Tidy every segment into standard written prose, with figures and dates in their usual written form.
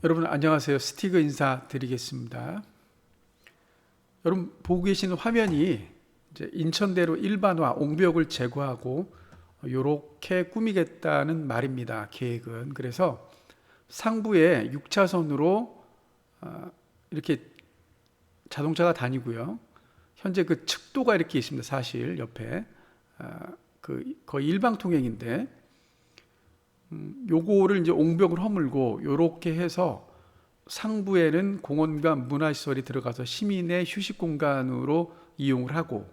여러분 안녕하세요. 스티그 인사드리겠습니다. 여러분 보고 계시는 화면이 이제 인천대로 일반화 옹벽을 제거하고 이렇게 꾸미겠다는 말입니다. 계획은. 그래서 상부에 6차선으로 이렇게 자동차가 다니고요. 현재 그 측도가 이렇게 있습니다. 사실 옆에 거의 일방통행인데 요거를 이제 옹벽을 허물고 요렇게 해서 상부에는 공원과 문화시설이 들어가서 시민의 휴식 공간으로 이용을 하고,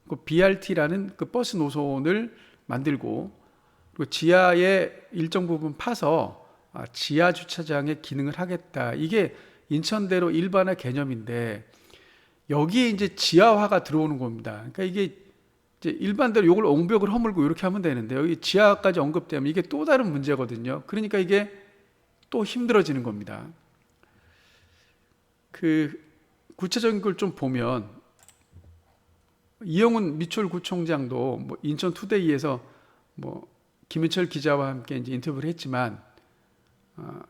그 BRT라는 그 버스 노선을 만들고, 그리고 지하에 일정 부분 파서 지하 주차장의 기능을 하겠다. 이게 인천대로 일반화 개념인데 여기에 이제 지하화가 들어오는 겁니다. 그러니까 이게 이제 일반대로 이걸 옹벽을 허물고 이렇게 하면 되는데 여기 지하까지 언급되면 이게 또 다른 문제거든요. 그러니까 이게 또 힘들어지는 겁니다. 그 구체적인 걸 좀 보면 이영훈 미추홀구청장도 뭐 인천 투데이에서 뭐 김현철 기자와 함께 이제 인터뷰를 했지만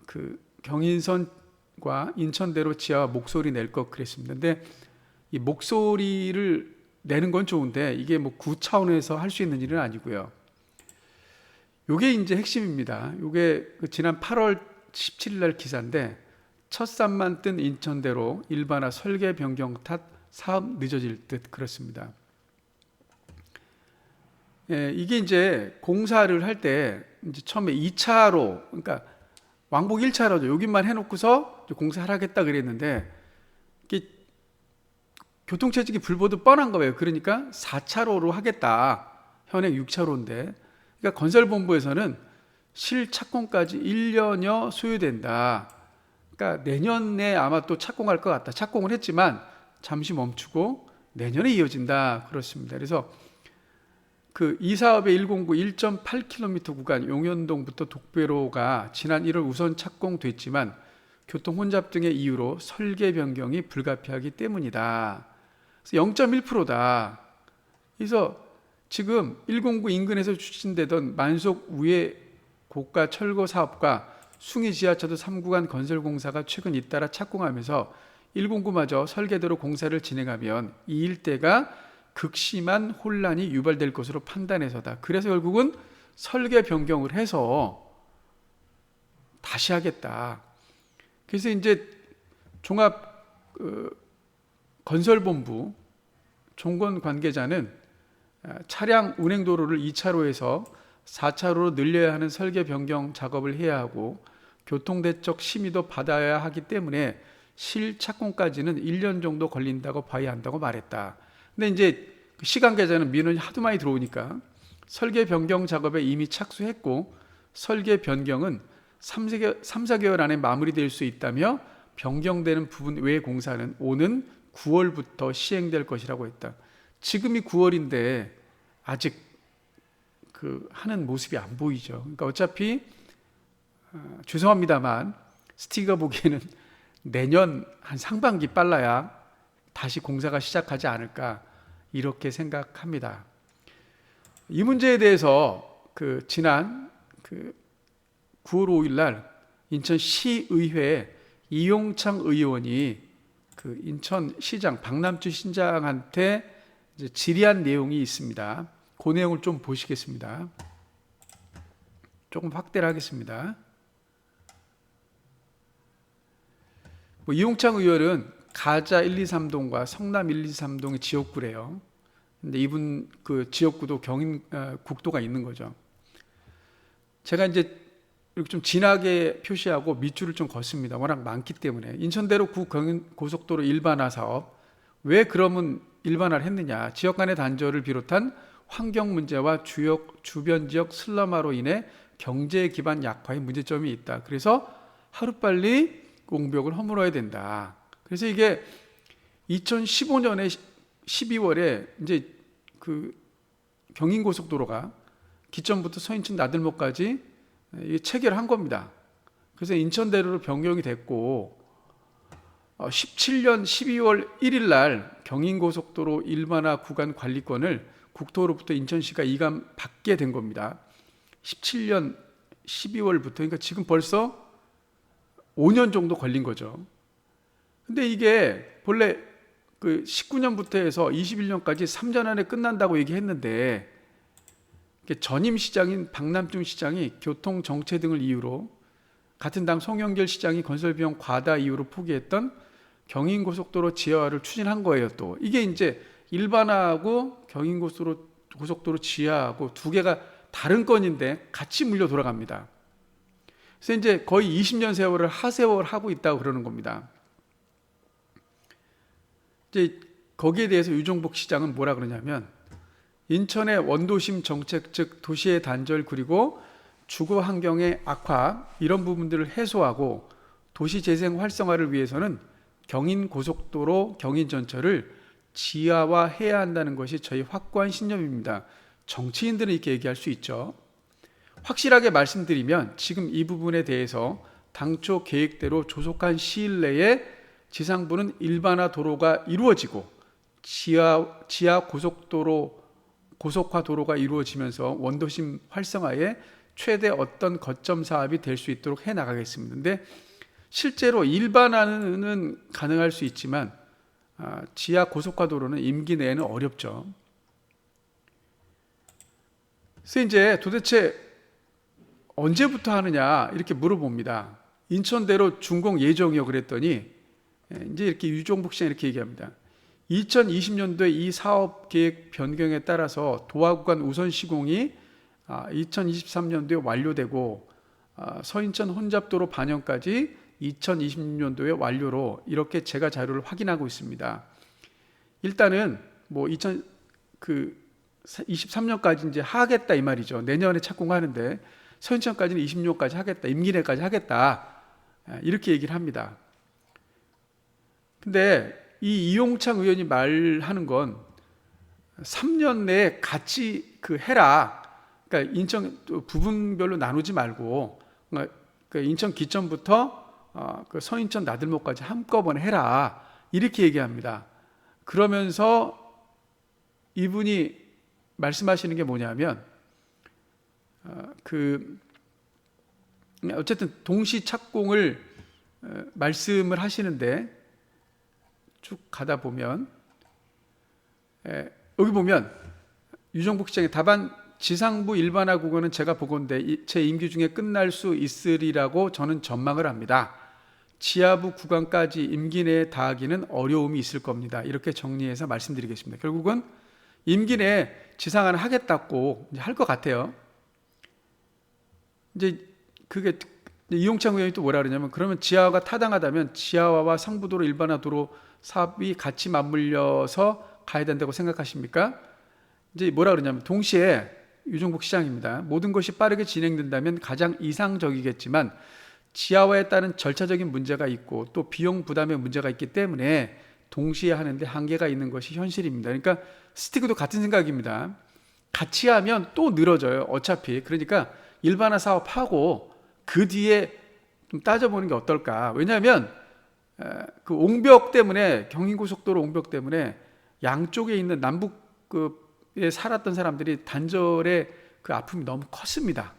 그 경인선과 인천대로 지하와 목소리 낼 것 그랬습니다. 근데 이 목소리를 내는 건 좋은데 이게 뭐 구 차원에서 할 수 있는 일은 아니고요. 요게 이제 핵심입니다. 요게 지난 8월 17일 날 기사인데 첫 쌈만 뜬 인천대로 일반화 설계 변경 탓 사업 늦어질 듯 그렇습니다. 예, 이게 이제 공사를 할 때 이제 처음에 2차로, 그러니까 왕복 1차로죠. 여기만 해놓고서 공사하겠다 그랬는데 이게 교통체증이 불보듯 뻔한 거예요. 그러니까 4차로로 하겠다. 현행 6차로인데. 그러니까 건설본부에서는 실착공까지 1년여 소요된다. 그러니까 내년에 아마 또 착공할 것 같다. 착공을 했지만 잠시 멈추고 내년에 이어진다. 그렇습니다. 그래서 그 이 사업의 109 1.8km 구간 용현동부터 독배로가 지난 1월 우선 착공됐지만 교통 혼잡 등의 이유로 설계 변경이 불가피하기 때문이다. 0.1%다. 그래서 지금 109 인근에서 추진되던 만속 우회 고가 철거 사업과 숭이 지하차도 3구간 건설 공사가 최근 잇따라 착공하면서 109마저 설계대로 공사를 진행하면 이 일대가 극심한 혼란이 유발될 것으로 판단해서다. 그래서 결국은 설계 변경을 해서 다시 하겠다. 그래서 이제 종합 건설본부 총건 관계자는 차량 운행도로를 2차로에서 4차로로 늘려야 하는 설계 변경 작업을 해야 하고 교통대책 심의도 받아야 하기 때문에 실착공까지는 1년 정도 걸린다고 봐야 한다고 말했다. 근데 이제 시간 계산은 민원이 하도 많이 들어오니까 설계 변경 작업에 이미 착수했고 설계 변경은 3, 4개월 안에 마무리될 수 있다며 변경되는 부분 외 공사는 오는 9월부터 시행될 것이라고 했다. 지금이 9월인데 아직 하는 모습이 안 보이죠. 그러니까 어차피 죄송합니다만 스티가 보기에는 내년 한 상반기 빨라야 다시 공사가 시작하지 않을까 이렇게 생각합니다. 이 문제에 대해서 지난 9월 5일 날 인천시의회 이용창 의원이 인천시장 박남주 시장한테 이제 질의한 내용이 있습니다. 그 내용을 좀 보시겠습니다. 조금 확대를 하겠습니다. 이용창 의원은 가자 1, 2, 3동과 성남 1, 2, 3동의 지역구래요. 근데 이분 그 지역구도 경인 국도가 있는 거죠. 제가 이제 이렇게 좀 진하게 표시하고 밑줄을 좀 걷습니다. 워낙 많기 때문에. 인천대로 경인 고속도로 일반화 사업, 왜 그러면 일반화를 했느냐? 지역 간의 단절을 비롯한 환경 문제와 주변 지역 슬럼화로 인해 경제 기반 약화의 문제점이 있다. 그래서 하루빨리 옹벽을 허물어야 된다. 그래서 이게 2015년에 12월에 이제 경인 고속도로가 기점부터 서인천 나들목까지 체결한 겁니다. 그래서 인천대로로 변경이 됐고 17년 12월 1일 날 경인고속도로 일반화 구간 관리권을 국토로부터 인천시가 이감 받게 된 겁니다. 17년 12월부터. 그러니까 지금 벌써 5년 정도 걸린 거죠. 근데 이게 본래 그 19년부터 해서 21년까지 3년 안에 끝난다고 얘기했는데, 전임 시장인 박남중 시장이 교통 정체 등을 이유로, 같은 당 송영길 시장이 건설 비용 과다 이유로 포기했던 경인고속도로 지하화를 추진한 거예요. 또 이게 이제 일반화하고 경인고속도로 지하하고 두 개가 다른 건인데 같이 물려 돌아갑니다. 그래서 이제 거의 20년 세월을 하세월 하고 있다고 그러는 겁니다. 이제 거기에 대해서 유종복 시장은 뭐라 그러냐면, 인천의 원도심 정책, 즉 도시의 단절 그리고 주거 환경의 악화, 이런 부분들을 해소하고 도시 재생 활성화를 위해서는 경인고속도로 경인전철을 지하화해야 한다는 것이 저희 확고한 신념입니다. 정치인들은 이렇게 얘기할 수 있죠. 확실하게 말씀드리면 지금 이 부분에 대해서 당초 계획대로 조속한 시일 내에 지상부는 일반화 도로가 이루어지고 지하 고속도로 고속화 도로가 이루어지면서 원도심 활성화에 최대 어떤 거점 사업이 될 수 있도록 해 나가겠습니다. 근데 실제로 일반화는 가능할 수 있지만 지하 고속화 도로는 임기 내에는 어렵죠. 그래서 이제 도대체 언제부터 하느냐 이렇게 물어봅니다. 인천대로 준공 예정이요 그랬더니 이제 이렇게 유종복 시장이 이렇게 얘기합니다. 2020년도에 이 사업 계획 변경에 따라서 도화 구간 우선 시공이 2023년도에 완료되고 서인천 혼잡도로 반영까지 2026년도에 완료로, 이렇게 제가 자료를 확인하고 있습니다. 일단은 뭐 2023년까지 이제 하겠다 이 말이죠. 내년에 착공하는데 서인천까지는 26년까지 하겠다, 임기 내까지 하겠다, 이렇게 얘기를 합니다. 근데 이 이용창 의원이 말하는 건 3년 내에 같이 해라. 그러니까 인천 부분별로 나누지 말고, 그러니까 인천 기점부터 서인천 나들목까지 한꺼번에 해라. 이렇게 얘기합니다. 그러면서 이분이 말씀하시는 게 뭐냐면, 어쨌든 동시 착공을 말씀을 하시는데, 쭉 가다 보면 여기 보면 유종복 시장의 답안, 지상부 일반화 구간은 제가 보건대 제 임기 중에 끝날 수 있으리라고 저는 전망을 합니다. 지하부 구간까지 임기 내에 닿기는 어려움이 있을 겁니다. 이렇게 정리해서 말씀드리겠습니다. 결국은 임기 내에 지상화는 하겠다고 할 것 같아요. 이제 그게 이용창 의원이 또 뭐라 그러냐면, 그러면 지하화가 타당하다면 지하화와 상부도로 일반화 도로 사업이 같이 맞물려서 가야 된다고 생각하십니까? 이제 뭐라 그러냐면, 동시에 유종복 시장입니다. 모든 것이 빠르게 진행된다면 가장 이상적이겠지만 지하화에 따른 절차적인 문제가 있고 또 비용 부담의 문제가 있기 때문에 동시에 하는데 한계가 있는 것이 현실입니다. 그러니까 스티그도 같은 생각입니다. 같이 하면 또 늘어져요. 어차피. 그러니까 일반화 사업하고 그 뒤에 좀 따져보는 게 어떨까. 왜냐하면 그 옹벽 때문에, 경인고속도로 옹벽 때문에 양쪽에 있는 남북에 살았던 사람들이 단절의 그 아픔이 너무 컸습니다.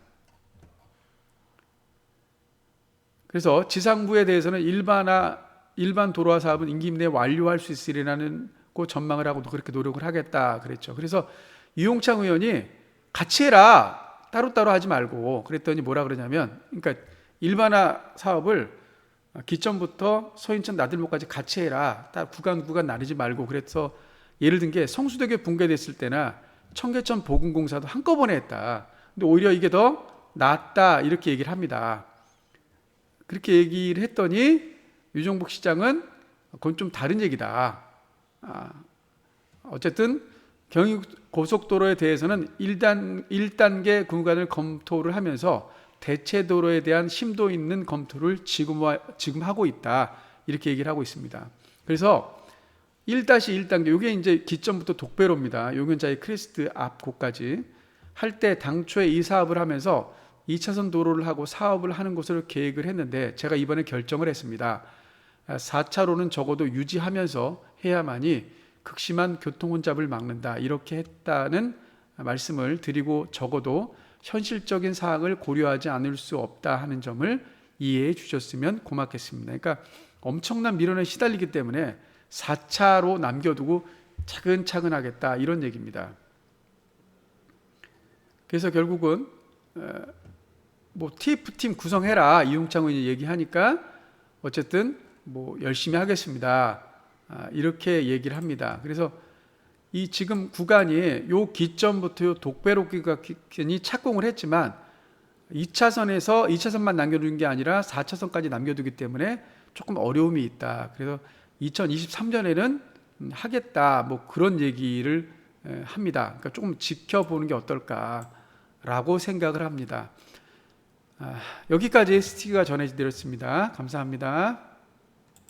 그래서 지상부에 대해서는 일반 도로화 사업은 임기 내에 완료할 수 있으리라는 전망을 하고도 그렇게 노력을 하겠다 그랬죠. 그래서 이용창 의원이 같이 해라, 따로따로 하지 말고, 그랬더니 뭐라 그러냐면, 그러니까 일반화 사업을 기점부터 서인천 나들목까지 같이 해라, 구간 나누지 말고. 그래서 예를 든 게 성수대교 붕괴됐을 때나 청계천 보금공사도 한꺼번에 했다. 근데 오히려 이게 더 낫다, 이렇게 얘기를 합니다. 그렇게 얘기를 했더니 유종복 시장은 그건 좀 다른 얘기다. 어쨌든 경인고속도로에 대해서는 1단계 구간을 검토를 하면서 대체도로에 대한 심도 있는 검토를 지금 하고 있다, 이렇게 얘기를 하고 있습니다. 그래서 1-1단계, 이게 이제 기점부터 독배로입니다. 용현자의 크레스트 앞 곳까지 할 때 당초에 이 사업을 하면서 2차선 도로를 하고 사업을 하는 것으로 계획을 했는데, 제가 이번에 결정을 했습니다. 4차로는 적어도 유지하면서 해야만이 극심한 교통 혼잡을 막는다, 이렇게 했다는 말씀을 드리고, 적어도 현실적인 사항을 고려하지 않을 수 없다 하는 점을 이해해 주셨으면 고맙겠습니다. 그러니까 엄청난 미련에 시달리기 때문에 4차로 남겨두고 차근차근 하겠다, 이런 얘기입니다. 그래서 결국은 뭐 TF팀 구성해라, 이용창 의원이 얘기하니까 어쨌든 뭐 열심히 하겠습니다, 이렇게 얘기를 합니다. 그래서 이 지금 구간이 요 기점부터 요 독배로기가 괜히 착공을 했지만 2차선에서 2차선만 남겨두는 게 아니라 4차선까지 남겨두기 때문에 조금 어려움이 있다. 그래서 2023년에는 하겠다, 뭐 그런 얘기를 합니다. 그러니까 조금 지켜보는 게 어떨까라고 생각을 합니다. 여기까지 스티커가 전해드렸습니다. 감사합니다.